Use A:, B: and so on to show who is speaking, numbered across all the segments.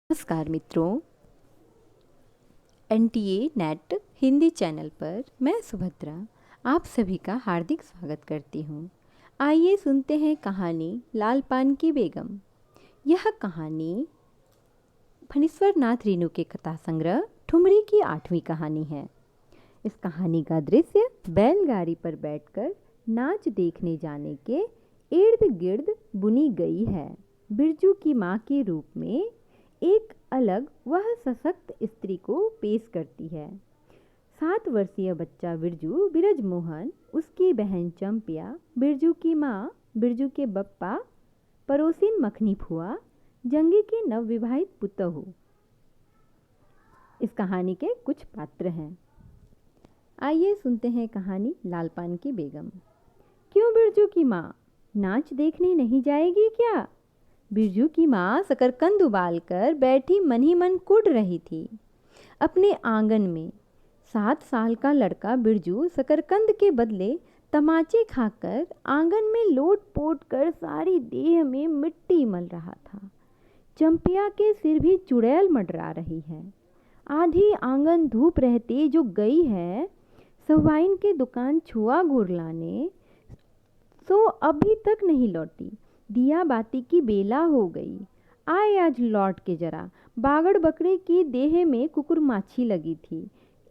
A: नमस्कार मित्रों, NTA net Hindi channel पर मैं सुभद्रा आप सभी का हार्दिक स्वागत करती हूँ। आइए सुनते हैं कहानी लाल पान की बेगम। यह कहानी फणीश्वर नाथ रेणु के कथा संग्रह ठुमरी की 8वीं कहानी है। इस कहानी का दृश्य बैलगाड़ी पर बैठकर नाच देखने जाने के इर्द गिर्द बुनी गई है। बिरजू की माँ के रूप में एक अलग वह सशक्त स्त्री को पेश करती है। 7 वर्षीय बच्चा बिरजू बिरजमोहन, उसकी बहन चंपिया, बिरजू की माँ, बिरजू के बप्पा, पड़ोसिन मखनी फुआ, जंगी के नवविवाहित पुतहू इस कहानी के कुछ पात्र हैं। आइए सुनते हैं कहानी लाल पान की बेगम। क्यों बिरजू की माँ नाच देखने नहीं जाएगी क्या? बिरजू की माँ शकरकंद उबालकर बैठी मन ही मन कुढ़ रही थी। अपने आंगन में 7 साल का लड़का बिरजू शकरकंद के बदले तमाचे खाकर आंगन में लोट पोट कर सारी देह में मिट्टी मल रहा था। चंपिया के सिर भी चुड़ैल मंडरा रही है। आधी आंगन धूप रहते जो गई है सवाइन के दुकान छुआ गुड़ लाने, सो अभी तक नहीं लौटी। दिया बाती की बेला हो गई। आए आज लौट के जरा। बागड़ बकरे की देह में कुकुर माछी लगी थी,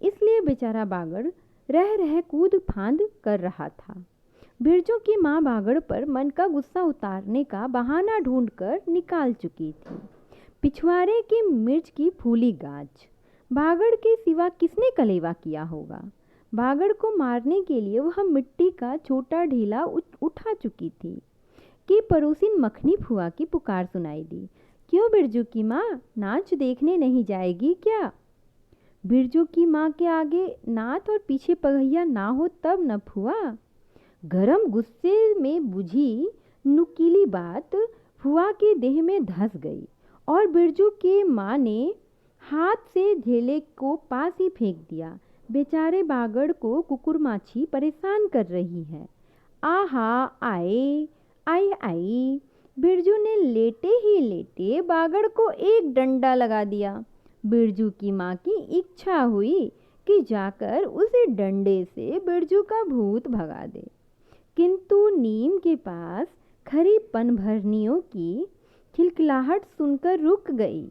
A: इसलिए बेचारा बागड़ रह रह कूद फांद कर रहा था। बिरजू की माँ बागड़ पर मन का गुस्सा उतारने का बहाना ढूंढकर निकाल चुकी थी। पिछवाड़े की मिर्च की फूली गाज। बागड़ के सिवा किसने कलेवा किया होगा? बागड़ को मारने के लिए वह मिट्टी का छोटा ढीला उठा चुकी थी कि पड़ोसिन मखनी फुआ की पुकार सुनाई दी। क्यों बिरजू की माँ नाच देखने नहीं जाएगी क्या? बिरजू की माँ के आगे नाथ और पीछे पगहिया ना हो तब न फुआ। गरम गुस्से में बुझी नुकीली बात फुआ के देह में धंस गई और बिरजू की माँ ने हाथ से झेले को पास ही फेंक दिया। बेचारे बागड़ को कुकुर माछी परेशान कर रही है। आहा आए आई आई। बिरजू ने लेटे ही लेटे बागड़ को एक डंडा लगा दिया। बिरजू की माँ की इच्छा हुई कि जाकर उसे डंडे से बिरजू का भूत भगा दे, किंतु नीम के पास खरी पनभरनियों की खिलखिलाहट सुनकर रुक गई।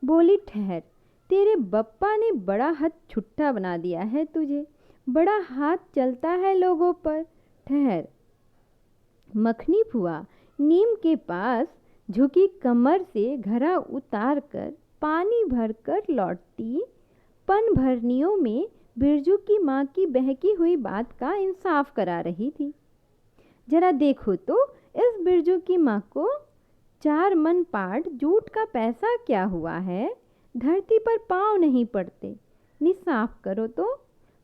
A: बोली, ठहर, तेरे बप्पा ने बड़ा हद छुट्टा बना दिया है तुझे। बड़ा हाथ चलता है लोगों पर। ठहर। मखनी फुआ नीम के पास झुकी कमर से घड़ा उतार कर पानी भरकर लौटती पनभरनियों में बिरजू की माँ की बहकी हुई बात का इंसाफ करा रही थी। जरा देखो तो इस बिरजू की माँ को 4 मन पाट जूट का पैसा क्या हुआ है? धरती पर पाँव नहीं पड़ते। निसाफ करो तो।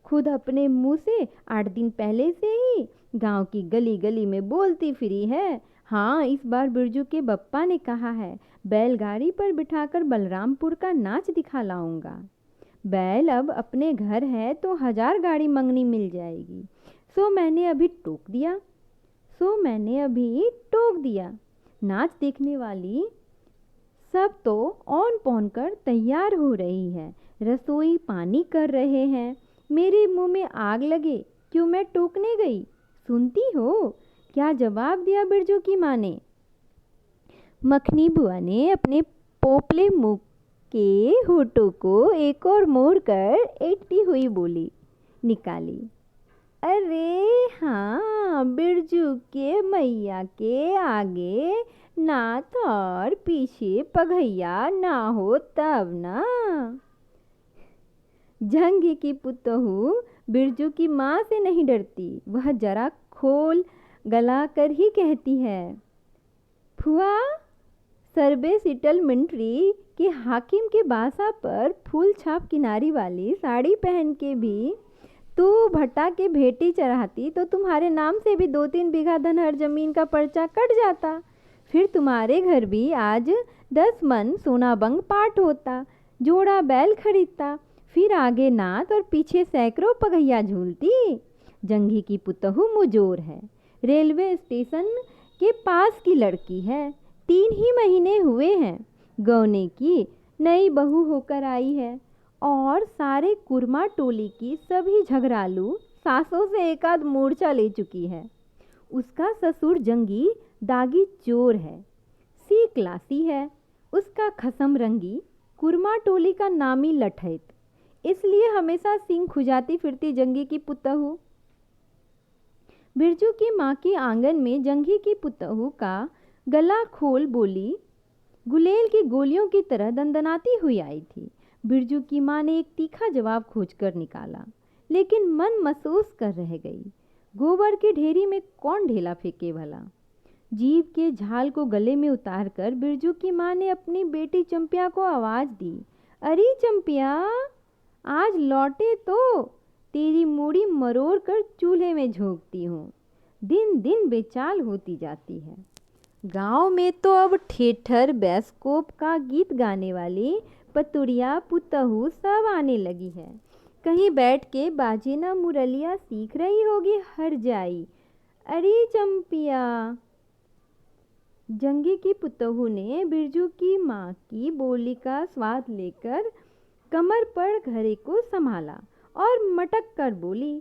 A: खुद अपने मुंह से 8 दिन पहले से ही गांव की गली गली में बोलती फिरी है। हाँ, इस बार बिरजू के बप्पा ने कहा है बैलगाड़ी पर बिठाकर बलरामपुर का नाच दिखा लाऊंगा। बैल अब अपने घर है तो 1000 गाड़ी मंगनी मिल जाएगी। सो मैंने अभी टोक दिया। नाच देखने वाली सब तो औन पौन कर तैयार हो रही है। रसोई पानी कर रहे हैं। मेरे मुंह में आग लगे क्यों मैं टोकने गई? सुनती हो क्या जवाब दिया बिरजू की माँ ने? मखनी बुआ ने अपने पोपले मुंह के होठों को एक और मोड़ कर एटती हुई बोली निकाली। अरे हाँ, बिरजू के मैया के आगे नाथ और पीछे पगहिया ना हो तब ना। जंगी की पुतहू बिरजू की माँ से नहीं डरती। वह जरा खोल गला कर ही कहती है, फुआ, सरबे सेटलमेंट्री के हाकिम के बासा पर फूल छाप किनारी वाली साड़ी पहन के भी तू भट्टा के भेटी चढ़ाती तो तुम्हारे नाम से भी 2-3 बीघा धनहर जमीन का पर्चा कट जाता। फिर तुम्हारे घर भी आज 10 मन सोना बंग पाट होता, जोड़ा बैल खरीदता, फिर आगे नाथ और पीछे सैकड़ों पगहिया झूलती। जंगी की पुतहू मुजोर है, रेलवे स्टेशन के पास की लड़की है, 3 ही महीने हुए हैं गौने की, नई बहू होकर आई है और सारे कुरमा टोली की सभी झगड़ालू सासों से एक आध मोर्चा ले चुकी है। उसका ससुर जंगी दागी चोर है, सी क्लासी है, उसका खसम रंगी कुरमा टोली का नामी लठैत, इसलिए हमेशा सिंह खुजाती फिरती जंगी की पुतहू। बिरजू की माँ के आंगन में जंगी की पुतहू का गला खोल बोली गुलेल की गोलियों की तरह दंदनाती हुई आई थी। बिरजू की माँ ने एक तीखा जवाब खोजकर निकाला, लेकिन मन महसूस कर रह गई। गोबर की ढेरी में कौन ढेला फेंके भला। जीभ के झाल को गले में उतारकर बिरजू की माँ ने अपनी बेटी चंपिया को आवाज दी, अरे चंपिया, आज लौटे तो तेरी मूड़ी मरोड़ कर चूल्हे में झोंकती हूँ। दिन दिन बेचाल होती जाती है। गांव में तो अब थिएटर बैस्कोप का गीत गाने वाली पतुड़िया पुतहू सब आने लगी है। कहीं बैठ के बाजेना मुरलिया सीख रही होगी हर जाई। अरे चंपिया। जंगी की पुतहू ने बिरजू की माँ की बोली का स्वाद लेकर कमर पर घड़े को संभाला और मटक कर बोली,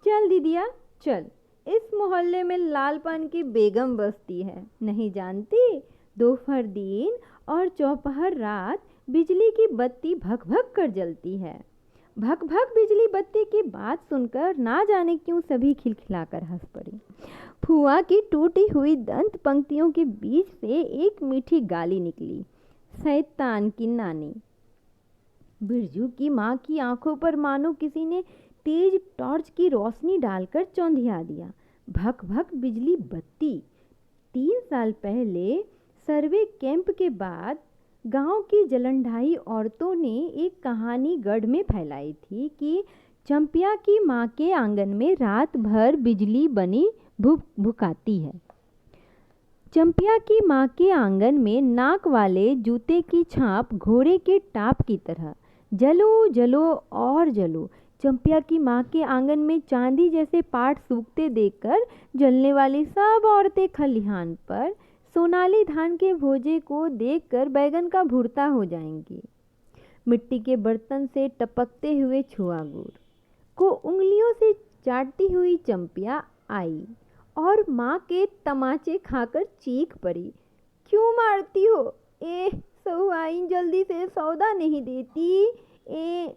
A: चल दीदिया चल, इस मोहल्ले में लालपान की बेगम बसती है, नहीं जानती? दोपहर दिन और चौपहर रात बिजली की बत्ती भक भक कर जलती है। भक भक बिजली बत्ती की बात सुनकर ना जाने क्यों सभी खिलखिलाकर हंस पड़ी। फुआ की टूटी हुई दंत पंक्तियों के बीच से एक मीठी गाली निकली, शैतान की नानी। बिरजू की माँ की आंखों पर मानो किसी ने तेज टॉर्च की रोशनी डालकर चौंधिया दिया। भक भक बिजली बत्ती। 3 साल पहले सर्वे कैंप के बाद गांव की जलंढाई औरतों ने एक कहानी गढ़ में फैलाई थी कि चंपिया की माँ के आंगन में रात भर बिजली बनी भुकाती है। चंपिया की माँ के आंगन में नाक वाले जूते की छाप घोड़े के टाप की तरह जलो जलो और जलो। चंपिया की माँ के आंगन में चांदी जैसे पाट सूखते देखकर जलने वाली सब औरतें खलिहान पर सोनाली धान के भोजे को देखकर बैगन का भुर्ता हो जाएंगी। मिट्टी के बर्तन से टपकते हुए छुआ गुड़ को उंगलियों से चाटती हुई चंपिया आई और माँ के तमाचे खाकर चीख पड़ी, क्यों मारती हो? सहुआइन जल्दी से सौदा नहीं देती।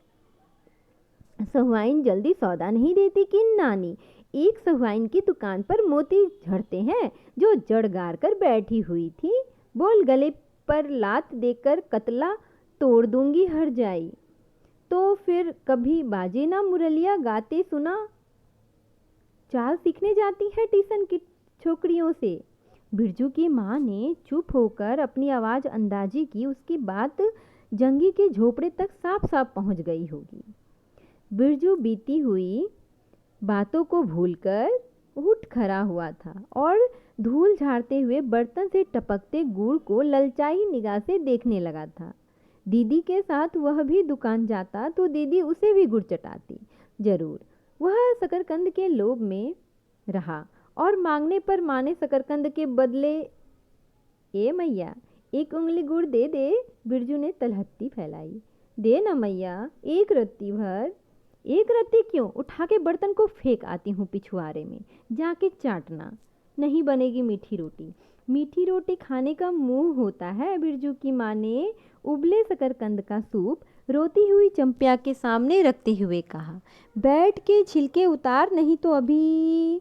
A: सहुआइन जल्दी सौदा नहीं देती कि नानी? एक सहुआइन की दुकान पर मोती झड़ते हैं जो जड़ गाड़ कर बैठी हुई थी। बोल, गले पर लात देकर कतला तोड़ दूंगी हर जाई। तो फिर कभी बाजे ना मुरलिया गाते सुना? चाल सीखने जाती है ट्यूशन की छोकरियों से। बिरजू की माँ ने चुप होकर अपनी आवाज़ अंदाजी की। उसकी बात जंगी के झोपड़े तक साफ साफ पहुँच गई होगी। बिरजू बीती हुई बातों को भूलकर उठ खड़ा हुआ था और धूल झाड़ते हुए बर्तन से टपकते गुड़ को ललचाई निगाह से देखने लगा था। दीदी के साथ वह भी दुकान जाता तो दीदी उसे भी गुड़ चटाती जरूर। वह शकरकंद के लोभ में रहा और मांगने पर माँ ने शकरकंद के बदले, ए मैया, एक उंगली गुड़ दे दे। बिरजू ने तलहत्ती फैलाई। दे ना मैया, एक रत्ती भर। एक रत्ती क्यों? उठा के बर्तन को फेंक आती हूँ पिछुआरे में, जाके चाटना। नहीं बनेगी मीठी रोटी। मीठी रोटी खाने का मुंह होता है। बिरजू की माँ ने उबले शकरकंद का सूप रोती हुई चंपिया के सामने रखते हुए कहा, बैठ के छिलके उतार, नहीं तो अभी।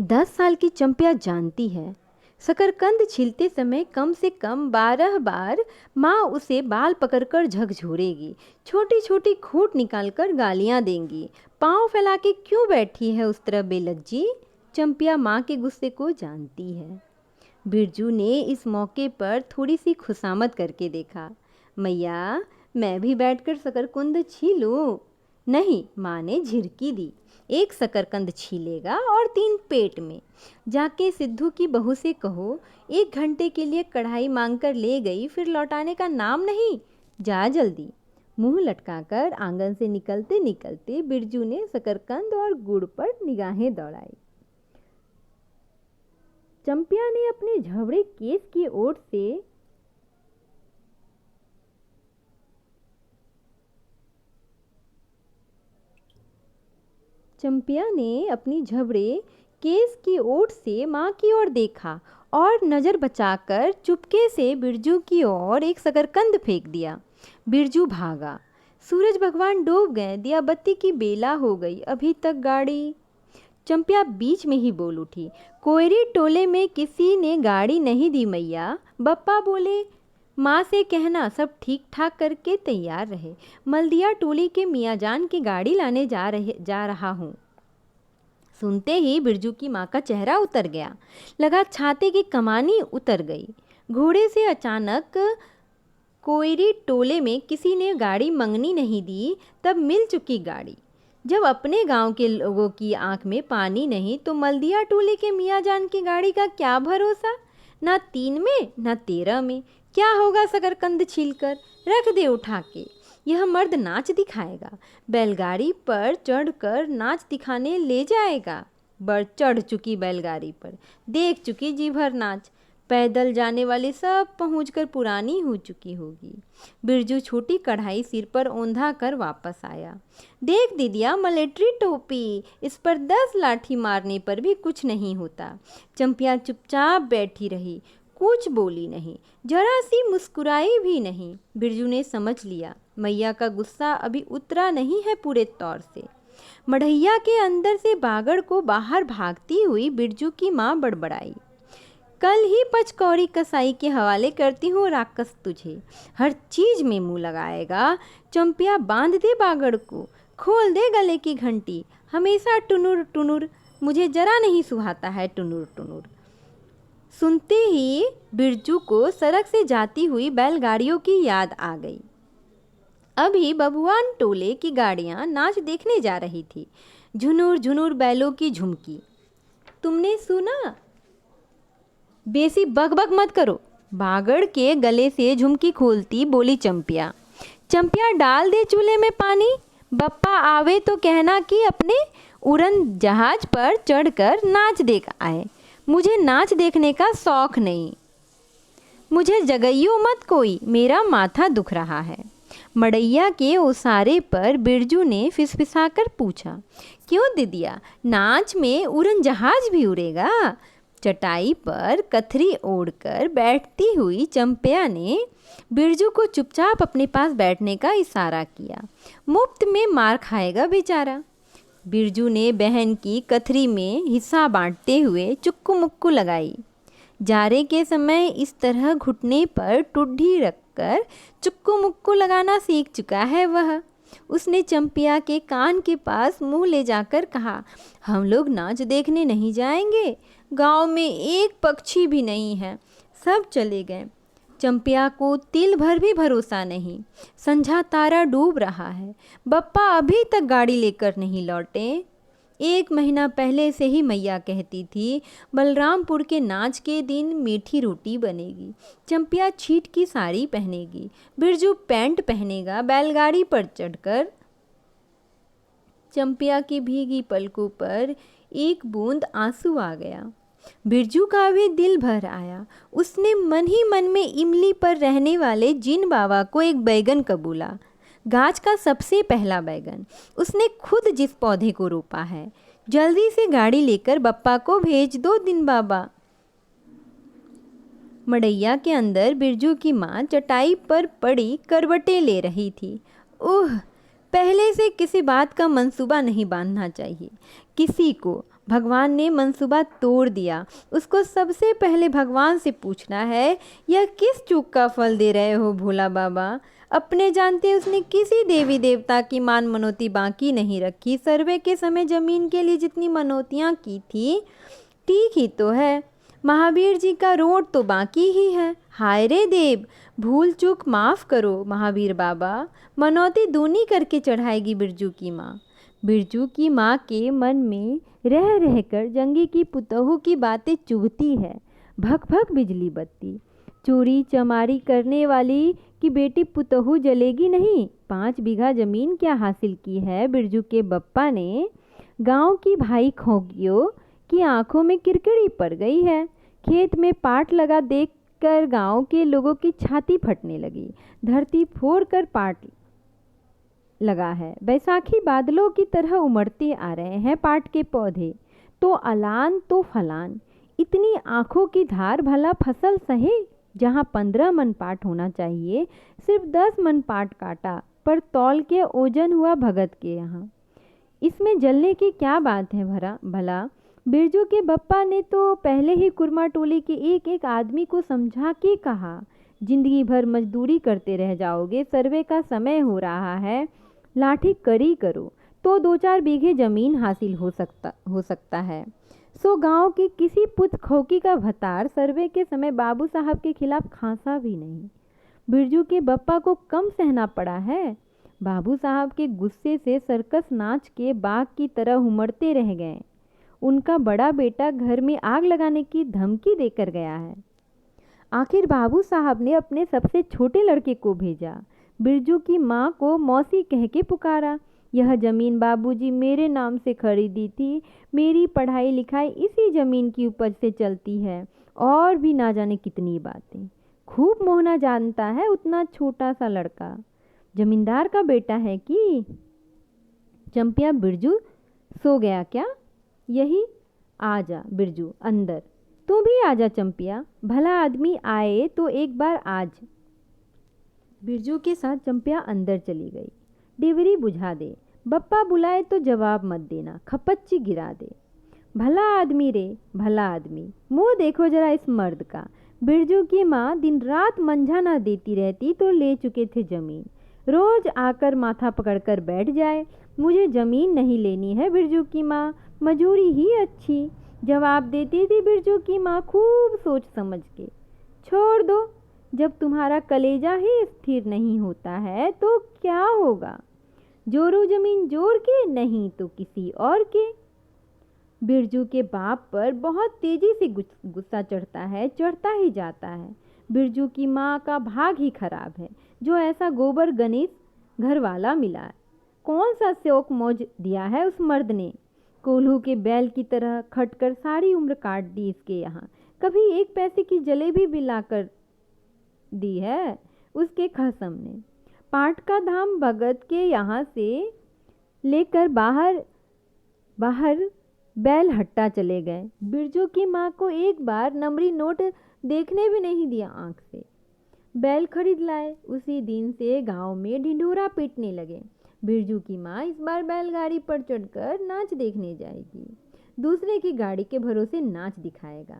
A: 10 साल की चंपिया जानती है शकरकंद छीलते समय कम से कम 12 बार माँ उसे बाल पकड़कर झकझोरेगी, छोटी छोटी खूंट निकालकर गालियाँ देंगी। पाँव फैला के क्यों बैठी है उस तरह बेलज्जी? चंपिया माँ के गुस्से को जानती है। बिरजू ने इस मौके पर थोड़ी सी खुशामद करके देखा, मैया, मैं भी बैठकर शकरकंद छीलूं? नहीं, माँ ने झिड़की दी। एक शकरकंद छीलेगा और 3 पेट में। जाके सिद्धू की बहू से कहो 1 घंटे के लिए कढ़ाई मांग कर ले गई, फिर लौटाने का नाम नहीं। जा जल्दी। मुंह लटकाकर आंगन से निकलते निकलते बिरजू ने शकरकंद और गुड़ पर निगाहें दौड़ाई। चंपिया ने अपने झबड़े केस की ओर से चंपिया ने अपनी झबरे केस की ओट से माँ की ओर देखा और नज़र बचाकर चुपके से बिरजू की ओर एक शकरकंद फेंक दिया। बिरजू भागा। सूरज भगवान डूब गए, दिया बत्ती की बेला हो गई, अभी तक गाड़ी। चंपिया बीच में ही बोल उठी, कोयरी टोले में किसी ने गाड़ी नहीं दी मैया। बप्पा बोले, माँ से कहना सब ठीक ठाक करके तैयार रहे। मलदिया टोली के मियाँजान की गाड़ी लाने जा रहा हूँ। सुनते ही बिरजू की माँ का चेहरा उतर गया, लगा छाते की कमानी उतर गई। घोड़े से अचानक कोयरी टोले में किसी ने गाड़ी मंगनी नहीं दी, तब मिल चुकी गाड़ी। जब अपने गांव के लोगों की आंख में पानी नहीं तो मलदिया टोले के मियाँजान की गाड़ी का क्या भरोसा। ना 3 में ना 13 में। क्या होगा शकरकंद छीलकर, रख दे उठा के। यह मर्द नाच दिखाएगा, बैलगाड़ी पर चढ़कर नाच दिखाने ले जाएगा। बढ़ चढ़ चुकी बैलगाड़ी पर, देख चुकी जी भर नाच। पैदल जाने वाली सब पहुंचकर पुरानी हो चुकी होगी। बिरजू छोटी कढ़ाई सिर पर औंधा कर वापस आया। देख दीदिया, मलेट्री टोपी, इस पर 10 लाठी मारने पर भी कुछ नहीं होता। चंपिया चुपचाप बैठी रही, कुछ बोली नहीं, जरा सी मुस्कुराई भी नहीं। बिरजू ने समझ लिया मैया का गुस्सा अभी उतरा नहीं है पूरे तौर से। मढ़ैया के अंदर से बागड़ को बाहर भागती हुई बिरजू की माँ बड़बड़ाई, कल ही पचकौड़ी कसाई के हवाले करती हूँ राक्षस तुझे, हर चीज में मुंह लगाएगा। चंपिया बांध दे बागड़ को, खोल दे गले की घंटी, हमेशा टुनुर टुनुर, मुझे जरा नहीं सुहाता है टुनुर टुनुर। सुनते ही बिरजू को सड़क से जाती हुई बैलगाड़ियों की याद आ गई। अभी बबुआन टोले की गाड़ियां नाच देखने जा रही थी। झुनुर झुनुर बैलों की झुमकी। तुमने सुना? बेसी बकबक मत करो, बागड़ के गले से झुमकी खोलती बोली चंपिया। चंपिया डाल दे चूल्हे में पानी, बप्पा आवे तो कहना कि अपने उड़न जहाज पर चढ़कर नाच देख आए। मुझे नाच देखने का शौक नहीं, मुझे जगइयो मत कोई, मेरा माथा दुख रहा है। मड़ैया के ओसारे पर बिरजू ने फिसफिसाकर पूछा, क्यों दीदिया, नाच में उड़न जहाज भी उड़ेगा? चटाई पर कथरी ओढ़कर बैठती हुई चंपिया ने बिरजू को चुपचाप अपने पास बैठने का इशारा किया। मुफ्त में मार खाएगा बेचारा। बिरजू ने बहन की कथरी में हिस्सा बांटते हुए चुक्कू मुक्कू लगाई। जारे के समय इस तरह घुटने पर टुड्ढी रखकर चुक्कू मुक्कू लगाना सीख चुका है वह। उसने चंपिया के कान के पास मुंह ले जाकर कहा, हम लोग नाच देखने नहीं जाएंगे, गांव में एक पक्षी भी नहीं है, सब चले गए। चंपिया को तिल भर भी भरोसा नहीं। संझा तारा डूब रहा है, बप्पा अभी तक गाड़ी लेकर नहीं लौटे। 1 महीना पहले से ही मैया कहती थी बलरामपुर के नाच के दिन मीठी रोटी बनेगी, चंपिया छीट की साड़ी पहनेगी, बिरजू पैंट पहनेगा बैलगाड़ी पर चढ़कर। चंपिया की भीगी पलकों पर एक बूंद आंसू आ गया। बिरजू का भी दिल भर आया। उसने मन ही मन में इमली पर रहने वाले जिन बाबा को एक बैगन कबूला, गाछ का सबसे पहला बैगन। उसने खुद जिस पौधे को रोपा है। जल्दी से गाड़ी लेकर बप्पा को भेज दो दिन बाबा। मड़ैया के अंदर बिरजू की माँ चटाई पर पड़ी करवटें ले रही थी। ओह, पहले से किसी बात का मंसूबा नहीं बांधना चाहिए। किसी को भगवान ने मंसूबा तोड़ दिया, उसको सबसे पहले भगवान से पूछना है, यह किस चूक का फल दे रहे हो भोला बाबा? अपने जानते उसने किसी देवी देवता की मान मनौती बाकी नहीं रखी। सर्वे के समय जमीन के लिए जितनी मनौतियाँ की थी ठीक ही तो है। महावीर जी का रोड तो बाकी ही है। हाय रे देव, भूल चूक माफ़ करो महावीर बाबा। मनौती दूनी करके चढ़ाएगी बिरजू की माँ। बिरजू की माँ के मन में रह रहकर जंगी की पुतहू की बातें चुभती है। भक भक बिजली बत्ती। चोरी चमारी करने वाली की बेटी पुतहू जलेगी नहीं। 5 बीघा जमीन क्या हासिल की है बिरजू के बप्पा ने। गांव की भाई खोगियों की आंखों में किरकिरी पड़ गई है। खेत में पाट लगा देखकर गांव के लोगों की छाती फटने लगी। धरती फोड़ कर पाट लगा है। बैसाखी बादलों की तरह उमड़ते आ रहे हैं पाट के पौधे, तो अलान तो फलान। इतनी आंखों की धार भला फसल सहे। जहाँ 15 मन पाट होना चाहिए, सिर्फ 10 मन पाट काटा, पर तौल के ओजन हुआ भगत के यहाँ। इसमें जलने की क्या बात है भला। बिरजू के बप्पा ने तो पहले ही कुरमा टोली के एक एक आदमी को समझा के कहा, जिंदगी भर मजदूरी करते रह जाओगे, सर्वे का समय हो रहा है, लाठी करी करो तो 2-4 बीघे जमीन हासिल हो सकता है। सो गांव की किसी पुत खोकी का भतार सर्वे के समय बाबू साहब के खिलाफ खांसा भी नहीं। बिरजू के बप्पा को कम सहना पड़ा है। बाबू साहब के गुस्से से सर्कस नाच के बाघ की तरह उमड़ते रह गए। उनका बड़ा बेटा घर में आग लगाने की धमकी देकर गया है। आखिर बाबू साहब ने अपने सबसे छोटे लड़के को भेजा। बिरजू की माँ को मौसी कह के पुकारा, यह जमीन बाबूजी मेरे नाम से खरीदी थी, मेरी पढ़ाई लिखाई इसी जमीन की उपज से चलती है, और भी ना जाने कितनी बातें। खूब मोहना जानता है उतना छोटा सा लड़का, जमींदार का बेटा है कि। चंपिया, बिरजू सो गया क्या? यही, आजा बिरजू अंदर। तू भी आजा चंपिया, भला आदमी आए तो एक बार आज। बिरजू के साथ चंपिया अंदर चली गई। डिवरी बुझा दे, बप्पा बुलाए तो जवाब मत देना, खपच्ची गिरा दे। भला आदमी रे, भला आदमी। मुंह देखो जरा इस मर्द का। बिरजू की माँ दिन रात मंझा ना देती रहती तो ले चुके थे जमीन। रोज आकर माथा पकड़कर बैठ जाए, मुझे जमीन नहीं लेनी है बिरजू की माँ, मजूरी ही अच्छी। जवाब देती थी बिरजू की माँ खूब सोच समझ के। छोड़ दो, जब तुम्हारा कलेजा ही स्थिर नहीं होता है तो क्या होगा। जोरो जमीन जोड़ के, नहीं तो किसी और के। बिरजू के बाप पर बहुत तेजी से गुस्सा चढ़ता है, चढ़ता ही जाता है। बिरजू की माँ का भाग ही खराब है जो ऐसा गोबर गणेश घर वाला मिला है। कौन सा शौक मौज दिया है उस मर्द ने। कोल्हू के बैल की तरह खटकर सारी उम्र काट दी इसके यहाँ। कभी 1 पैसे की जलेबी भी लाकर दी है उसके खसम ने। पाट का धाम भगत के यहाँ से लेकर बाहर बैल हट्टा चले गए। बिरजू की माँ को एक बार नमरी नोट देखने भी नहीं दिया आंख से। बैल खरीद लाए, उसी दिन से गांव में ढिंढोरा पीटने लगे। बिरजू की माँ इस बार बैलगाड़ी पर चढ़कर नाच देखने जाएगी, दूसरे की गाड़ी के भरोसे नाच दिखाएगा।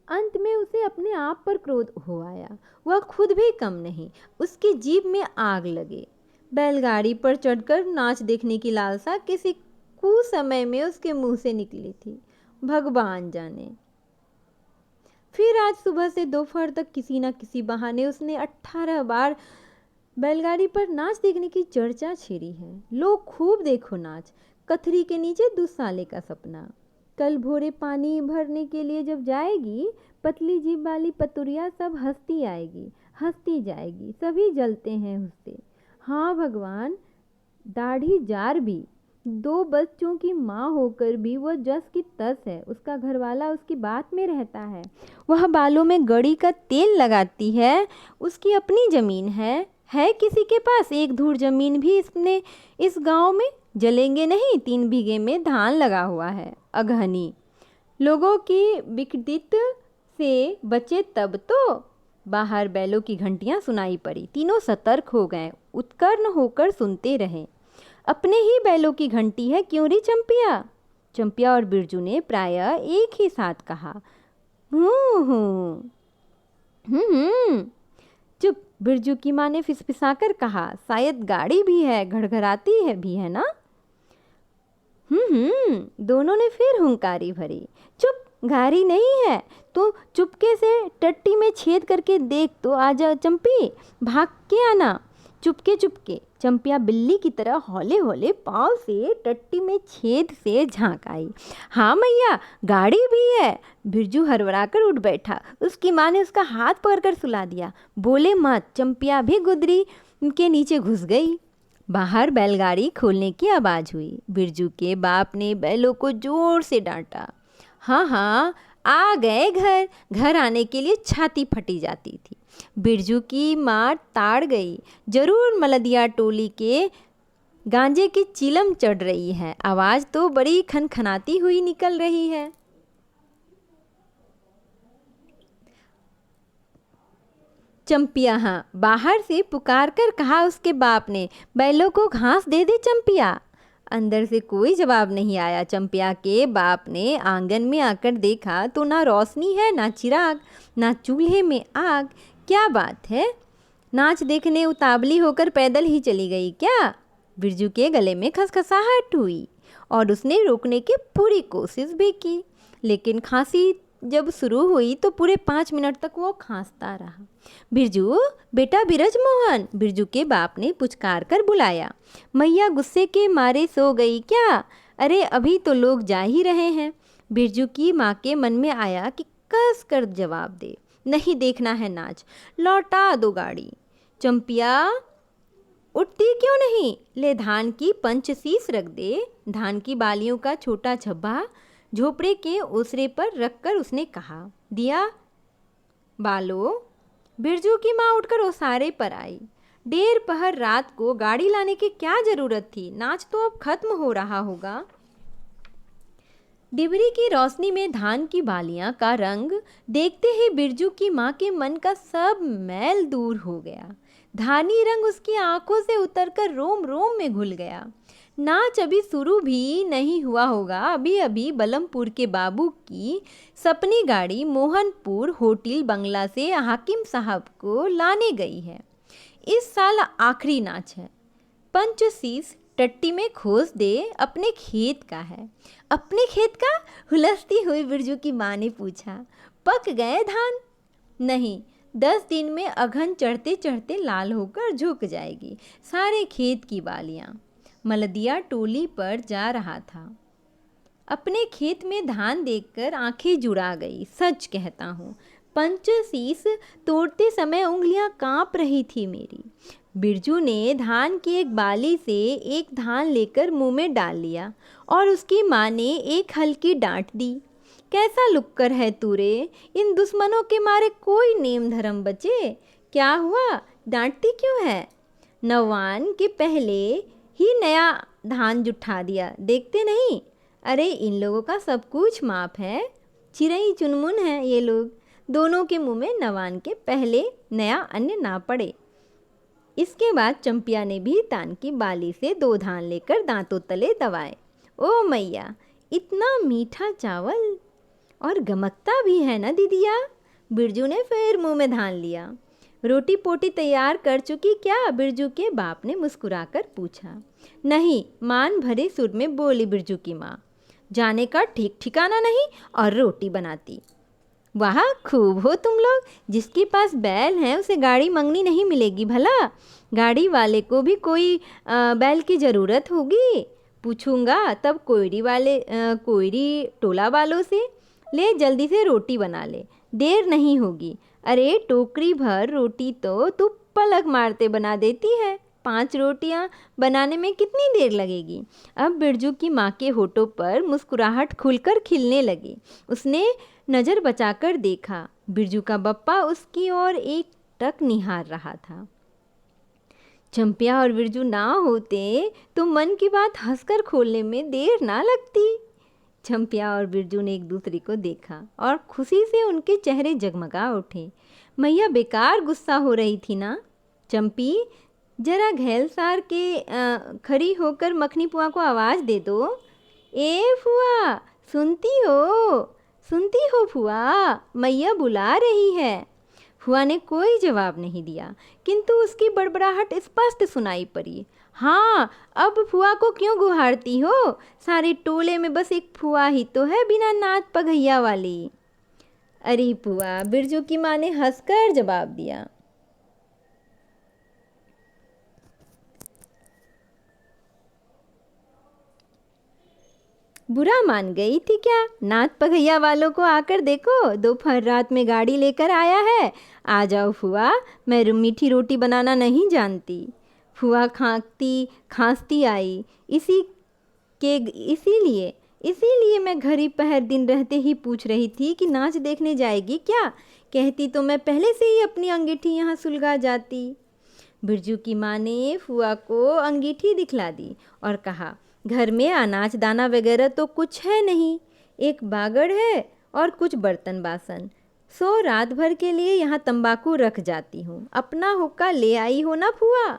A: अंत में उसे अपने आप पर क्रोध हो आया। वह खुद भी कम नहीं, उसकी जीभ में आग लगे। बैलगाड़ी पर चढ़कर नाच देखने की लालसा किसी कुसमय में उसके मुंह से निकली थी, भगवान जाने। फिर आज सुबह से दोपहर तक किसी न किसी बहाने उसने 18 बार बैलगाड़ी पर नाच देखने की चर्चा छेड़ी है। लोग खूब देखो नाच, कथरी के नीचे दुसाले का सपना। कल भोरे पानी भरने के लिए जब जाएगी, पतली जीभ वाली पतुरिया सब हंसती आएगी, हंसती जाएगी, सभी जलते हैं उससे। हाँ भगवान, दाढ़ी जार भी, 2 बच्चों की माँ होकर भी वह जस की तस है। उसका घरवाला उसकी बात में रहता है, वह बालों में गड़ी का तेल लगाती है। उसकी अपनी जमीन है किसी के पास 1 धूर जमीन भी इसने इस गांव में जलेंगे नहीं। 3 बीघे में धान लगा हुआ है। अगहनी लोगों की बिकदित से बचे तब तो। बाहर बैलों की घंटियां सुनाई पड़ी। तीनों सतर्क हो गए, उत्कर्ण होकर सुनते रहे। अपने ही बैलों की घंटी है क्यों री चंपिया? चंपिया और बिरजू ने प्रायः एक ही साथ कहा, चुप। बिरजू की माँ ने फिसफिसाकर कहा, शायद गाड़ी भी है, घड़घड़ाती है भी है ना। दोनों ने फिर हुंकारी भरी। चुप, गाड़ी नहीं है तो चुपके से टट्टी में छेद करके देख तो आजा चंपी, भाग के आना। चुपके चुपके चंपिया बिल्ली की तरह हौले हौले पाँव से टट्टी में छेद से झांक आई। हाँ मैया, गाड़ी भी है। बिरजू हड़बड़ाकर उठ बैठा। उसकी माँ ने उसका हाथ पकड़कर सुला दिया। बोले मत। चंपिया भी गुदरी के नीचे घुस गई। बाहर बैलगाड़ी खोलने की आवाज़ हुई। बिरजू के बाप ने बैलों को जोर से डांटा। हाँ, आ गए घर। घर आने के लिए छाती फटी जाती थी। बिरजू की माँ ताड़ गई, जरूर मलदिया टोली के गांजे की चिलम चढ़ रही है, आवाज़ तो बड़ी खनखनाती हुई निकल रही है। चंपिया हाँ, बाहर से पुकार कर कहा उसके बाप ने, बैलों को घास दे दे चंपिया। अंदर से कोई जवाब नहीं आया। चंपिया के बाप ने आंगन में आकर देखा तो ना रोशनी है, ना चिराग, ना चूल्हे में आग। क्या बात है, नाच देखने उतावली होकर पैदल ही चली गई क्या? बिरजू के गले में खसखसाहट हुई और उसने रोकने की पूरी कोशिश भी की, लेकिन खांसी जब शुरू हुई तो पूरे 5 मिनट तक वो खांसता रहा। बिरजू, बेटा बिरज मोहन, बिरजू के बाप ने पुचकार कर बुलाया। मैया गुस्से के मारे सो गई क्या? अरे अभी तो लोग जा ही रहे हैं। बिरजू की माँ के मन में आया कि कस कर जवाब दे, नहीं देखना है नाच, लौटा दो गाड़ी। चंपिया उठती क्यों नहीं, ले धान की पंचशीश रख दे। धान की बालियों का छोटा छब्बा झोपड़े के ओसरे पर रखकर उसने कहा, दिया बालो। बिरजू की माँ उठकर ओसारे पर आई। देर पहर रात को गाड़ी लाने की क्या जरूरत थी, नाच तो अब खत्म हो रहा होगा। डिबरी की रोशनी में धान की बालियां का रंग देखते ही बिरजू की माँ के मन का सब मैल दूर हो गया। धानी रंग उसकी आंखों से उतरकर रोम रोम में घुल गया। नाच अभी शुरू भी नहीं हुआ होगा, अभी अभी बलमपुर के बाबू की सपनी गाड़ी मोहनपुर होटल बंगला से हाकिम साहब को लाने गई है। इस साल आखिरी नाच है। पंचशीश टट्टी में खोस दे, अपने खेत का है। अपने खेत का? हुलसती हुई बिरजू की माँ ने पूछा। पक गए धान? नहीं, 10 दिन में अघन चढ़ते चढ़ते लाल होकर झुक जाएगी। सारे खेत की बालियां। मलदिया टोली पर जा रहा था। अपने खेत में धान देखकर आंखें जुड़ा गई। सच कहता हूँ, पंचशीश तोड़ते समय उंगलियां कांप रही थी मेरी। बिरजू ने धान की एक बाली से एक धान लेकर मुंह में डाल लिया और उसकी माँ ने एक हल्की डांट दी। कैसा लुक्कर है तू रे, इन दुश्मनों के मारे कोई नेम धर्म बचे। क्या हुआ, डांटती क्यों है? नवान के पहले ही नया धान जुठा दिया, देखते नहीं? अरे इन लोगों का सब कुछ माफ है, चिरई चुनमुन है ये लोग। दोनों के मुंह में नवान के पहले नया अन्न ना पड़े। इसके बाद चंपिया ने भी तान की बाली से 2 धान लेकर दांतों तले दबाए। ओ मैया, इतना मीठा चावल और गमकता भी है ना दीदिया। बिरजू ने फिर मुंह में धान लिया। रोटी पोटी तैयार कर चुकी क्या? बिरजू के बाप ने मुस्कुराकर पूछा। नहीं, मान भरे सुर में बोली बिरजू की माँ। जाने का ठीक ठिकाना नहीं और रोटी बनाती। वाह, खूब हो तुम लोग। जिसके पास बैल है उसे गाड़ी मंगनी नहीं मिलेगी भला। गाड़ी वाले को भी कोई बैल की ज़रूरत होगी। पूछूंगा तब कोयरी टोला वालों से। ले जल्दी से रोटी बना ले, देर नहीं होगी। अरे टोकरी भर रोटी तो तू पलक मारते बना देती है। 5 रोटियां बनाने में कितनी देर लगेगी? अब बिरजू की माँ के होठों पर मुस्कुराहट खुलकर खिलने लगी। उसने नज़र बचाकर देखा। बिरजू का बप्पा उसकी ओर एक टक निहार रहा था। चंपिया और बिरजू ना होते तो मन की बात हंसकर खोलने में देर ना लगती। चंपिया और बिरजू ने एक दूसरे को देखा और खुशी से उनके चेहरे जगमगा उठे। मैया बेकार गुस्सा हो रही थी ना? चंपी, जरा घेलसार के खड़ी होकर मखनी पुआ को आवाज़ दे दो। ए फुआ, सुनती हो फुआ, मैया बुला रही है। फुआ ने कोई जवाब नहीं दिया, किंतु उसकी बड़बड़ाहट स्पष्ट सुनाई पड़ी। हाँ, अब फुआ को क्यों गुहारती हो? सारे टोले में बस एक फुआ ही तो है बिना नाच पगैया वाली। अरे फुआ, बिरजू की माँ ने हंसकर जवाब दिया। बुरा मान गई थी क्या? नाथ पगैया वालों को आकर देखो, दोपहर रात में गाड़ी लेकर आया है। आ जाओ फुआ, मैं मीठी रोटी बनाना नहीं जानती। फुआ खांसती आई। इसीलिए मैं घड़ी पहर दिन रहते ही पूछ रही थी कि नाच देखने जाएगी क्या? कहती तो मैं पहले से ही अपनी अंगीठी यहाँ सुलगा जाती। बिरजू की माँ ने फुआ को अंगीठी दिखला दी और कहा, घर में अनाज दाना वगैरह तो कुछ है नहीं, एक बागड़ है और कुछ बर्तन बासन, सो रात भर के लिए यहाँ तंबाकू रख जाती हूँ, अपना हुक्का ले आई हो ना फुआ।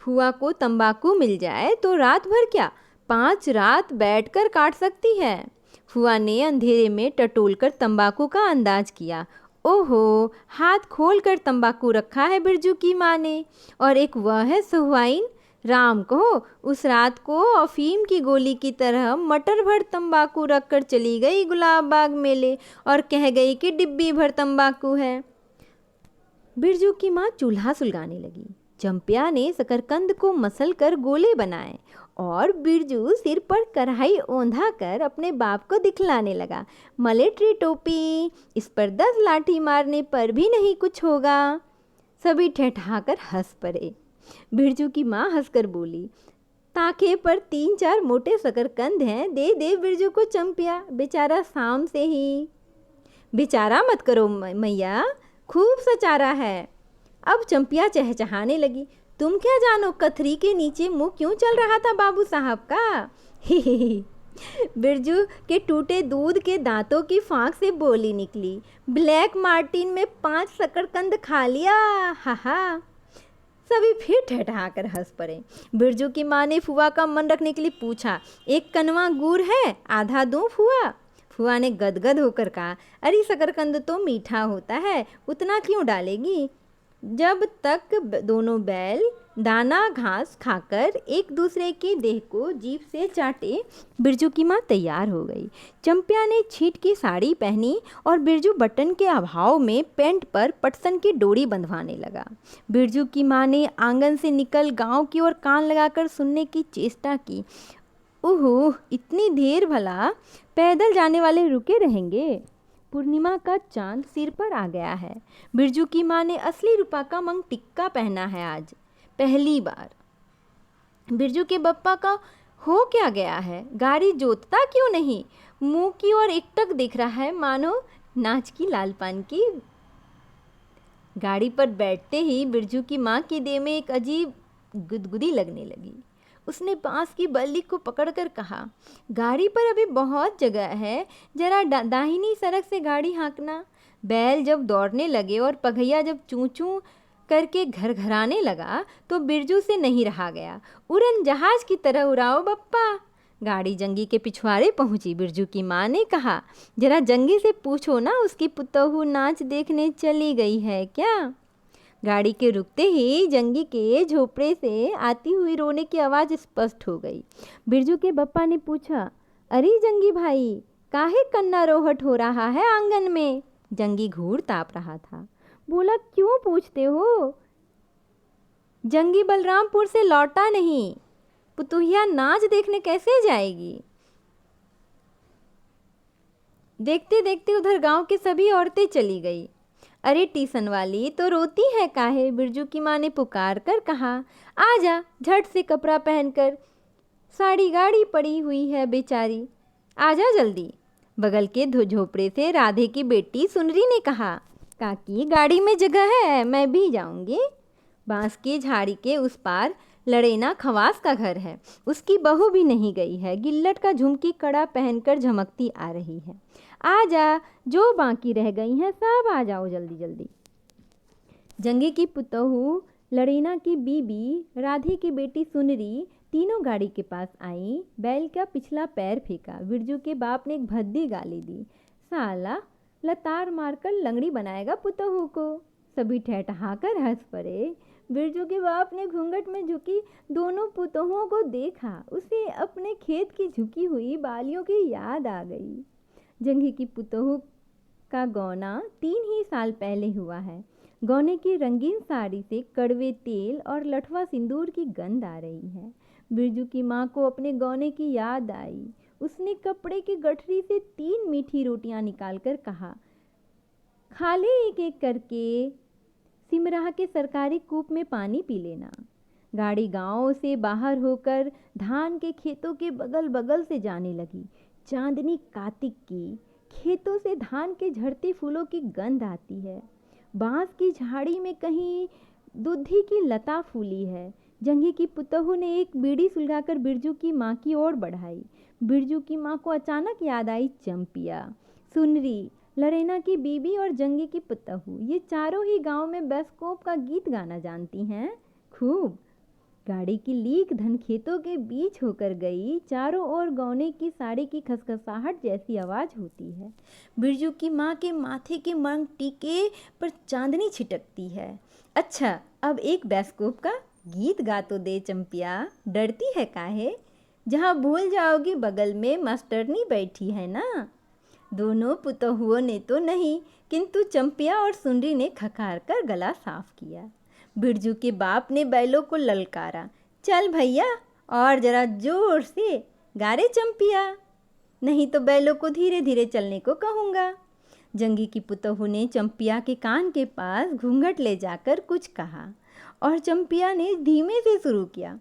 A: फुआ को तंबाकू मिल जाए तो रात भर क्या 5 रात बैठकर काट सकती है। फुआ ने अंधेरे में टटोलकर तंबाकू का अंदाज किया। ओहो, हाथ खोलकर तंबाकू रखा है बिरजू की माँ ने, और एक वह है सुहाइन, राम को उस रात को अफीम की गोली की तरह मटर भर तंबाकू रखकर चली गई गुलाब बाग मेले और कह गई कि डिब्बी भर तंबाकू है। बिरजू की माँ चूल्हा सुलगाने लगी। चंपिया ने शकरकंद को मसल कर गोले बनाए और बिरजू सिर पर कढ़ाई ओंधा कर अपने बाप को दिखलाने लगा। मलेट्री टोपी, इस पर 10 लाठी मारने पर भी नहीं कुछ होगा। सभी ठठाकर हंस पड़े। बिरजू की माँ हंसकर बोली, ताके पर 3-4 मोटे शकरकंद हैं, दे दे बिरजू को चंपिया, बेचारा शाम से ही। बेचारा मत करो मैया, खूब सचारा है। अब चंपिया चहचहाने लगी, तुम क्या जानो कथरी के नीचे मुंह क्यों चल रहा था बाबू साहब का। ही बिरजू के टूटे दूध के दांतों की फांक से बोली निकली, ब्लैक मार्टिन में 5 शकरकंद खा लिया, हा हा। सभी फिर ठठाकर हंस पड़े। बिरजू की माँ ने फुआ का मन रखने के लिए पूछा, एक कनवा गुड़ है, आधा दूं फुआ। फुआ ने गदगद होकर कहा, अरे शकरकंद तो मीठा होता है, उतना क्यों डालेगी। जब तक दोनों बैल दाना घास खाकर एक दूसरे के देह को जीभ से चाटे, बिरजू की माँ तैयार हो गई। चंपिया ने छींट की साड़ी पहनी और बिरजू बटन के अभाव में पैंट पर पटसन की डोरी बंधवाने लगा। बिरजू की माँ ने आंगन से निकल गांव की ओर कान लगाकर सुनने की चेष्टा की। ओह, इतनी देर भला पैदल जाने वाले रुके रहेंगे। पूर्णिमा का चांद सिर पर आ गया है। बिरजू की माँ ने असली रूपा का मंग टिक्का पहना है आज पहली बार। बिरजू के बप्पा का हो क्या गया है, गाड़ी जोतता क्यों नहीं, मुंह की ओर एकटक देख रहा है मानो नाच की लालपान की। गाड़ी पर बैठते ही बिरजू की माँ की देह में एक अजीब गुदगुदी लगने लगी। उसने बांस की बल्ली को पकड़कर कहा, गाड़ी पर अभी बहुत जगह है, जरा दाहिनी सड़क से गाड़ी हाँकना। बैल जब दौड़ने लगे और पघैया जब चूं चूं करके घरघराने लगा तो बिरजू से नहीं रहा गया। उड़न जहाज की तरह उड़ाओ बप्पा। गाड़ी जंगी के पिछवाड़े पहुंची। बिरजू की माँ ने कहा, जरा जंगी से पूछो ना, उसकी पुतोहू नाच देखने चली गई है क्या। गाड़ी के रुकते ही जंगी के झोपड़े से आती हुई रोने की आवाज़ स्पष्ट हो गई। बिरजू के बप्पा ने पूछा, अरे जंगी भाई, काहे कन्ना रोहट हो रहा है आंगन में। जंगी घूर ताप रहा था। बोला, क्यों पूछते हो, जंगी बलरामपुर से लौटा नहीं, पुतुहिया नाच देखने कैसे जाएगी। देखते देखते उधर गांव की सभी औरतें चली गई। अरे टीसन वाली, तो रोती है काहे, बिरजू की माँ ने पुकार कर कहा। आजा, झट से कपड़ा पहनकर, साड़ी गाड़ी पड़ी हुई है बेचारी, आजा जल्दी। बगल के झोपड़े से राधे की बेटी सुनरी ने कहा, काकी गाड़ी में जगह है, मैं भी जाऊंगी। बांस की झाड़ी के उस पार लड़ेना खवास का घर है, उसकी बहू भी नहीं गई है, गिल्लट का झुमकी कड़ा पहनकर झमकती आ रही है। आजा, जो बाकी रह गई हैं सब आ जाओ जल्दी जल्दी। जंगी की पुतोहू, लड़ीना की बीबी, राधे की बेटी सुनरी तीनों गाड़ी के पास आई। बैल का पिछला पैर फेंका। बिरजू के बाप ने एक भद्दी गाली दी, साला लतार मारकर लंगड़ी बनाएगा पुतोहू को। सभी ठहठहाकर हंस पड़े। बिरजू के बाप ने घूंघट में झुकी दोनों पुतोहुओं को देखा। उसे अपने खेत की झुकी हुई बालियों की याद आ गई। जंगी की पुतोहू का गौना 3 ही साल पहले हुआ है। गौने की रंगीन साड़ी से कड़वे तेल और लठवा सिंदूर की गंध आ रही है। बिरजू की माँ को अपने गौने की याद आई। उसने कपड़े की गठरी से 3 मीठी रोटियां निकालकर कहा, खा ले एक एक करके, सिमराह के सरकारी कूप में पानी पी लेना। गाड़ी गांव से बाहर होकर धान के खेतों के बगल बगल से जाने लगी। चांदनी कार्तिक की खेतों से धान के झड़ते फूलों की गंध आती है। बांस की झाड़ी में कहीं दुधी की लता फूली है। जंगी की पुतहू ने एक बीड़ी सुलगाकर बिरजू की माँ की ओर बढ़ाई। बिरजू की माँ को अचानक याद आई चंपिया, सुनरी, लरेना की बीबी और जंगी की पुतहू। ये चारों ही गांव में बैस्कोप का गीत गाना जानती हैं खूब। गाड़ी की लीक धन खेतों के बीच होकर गई। चारों ओर गौने की साड़ी की खसखसाहट जैसी आवाज होती है। बिरजू की माँ के माथे के मंग टीके पर चांदनी छिटकती है। अच्छा, अब एक बैस्कोप का गीत गा तो दे चंपिया, डरती है काहे? जहाँ भूल जाओगी बगल में मास्टरनी बैठी है ना। दोनों पुतहुओं ने तो नहीं, किंतु चंपिया और सुंदरी ने खखार कर गला साफ किया। बिरजू के बाप ने बैलों को ललकारा, चल भैया और जरा जोर से गा रे चंपिया, नहीं तो बैलों को धीरे धीरे चलने को कहूँगा। जंगी की पुतहू ने चंपिया के कान के पास घूंघट ले जाकर कुछ कहा और चंपिया ने धीमे से शुरू किया,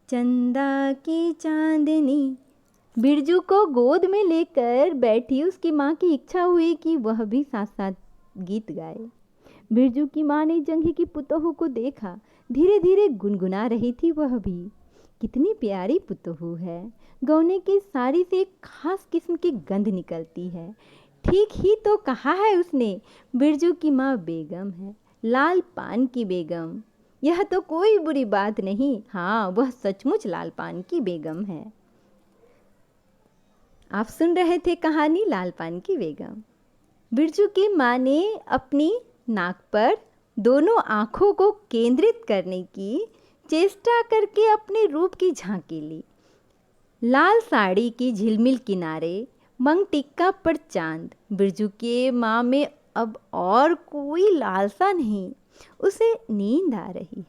A: चंदा की चांदनी। बिरजू को गोद में लेकर बैठी उसकी माँ की इच्छा हुई कि वह भी साथ साथ गीत गाए। बिरजू की माँ ने जंगी की पुतहू को देखा, धीरे धीरे गुनगुना रही थी वह भी। कितनी प्यारी पुतहू है, गौने की साड़ी से एक खास किस्म की गंध निकलती है। ठीक ही तो कहा है उसने, बिरजू की माँ बेगम है, लाल पान की बेगम। यह तो कोई बुरी बात नहीं, हाँ वह सचमुच लाल पान की बेगम है। आप सुन रहे थे कहानी लाल पान की बेगम। बिरजू की माँ ने अपनी नाक पर दोनों आँखों को केंद्रित करने की चेष्टा करके अपने रूप की झांकी ली। लाल साड़ी की झिलमिल किनारे, मंग टिक्का पर चांद। बिरजू के माँ में अब और कोई लालसा नहीं, उसे नींद आ रही है।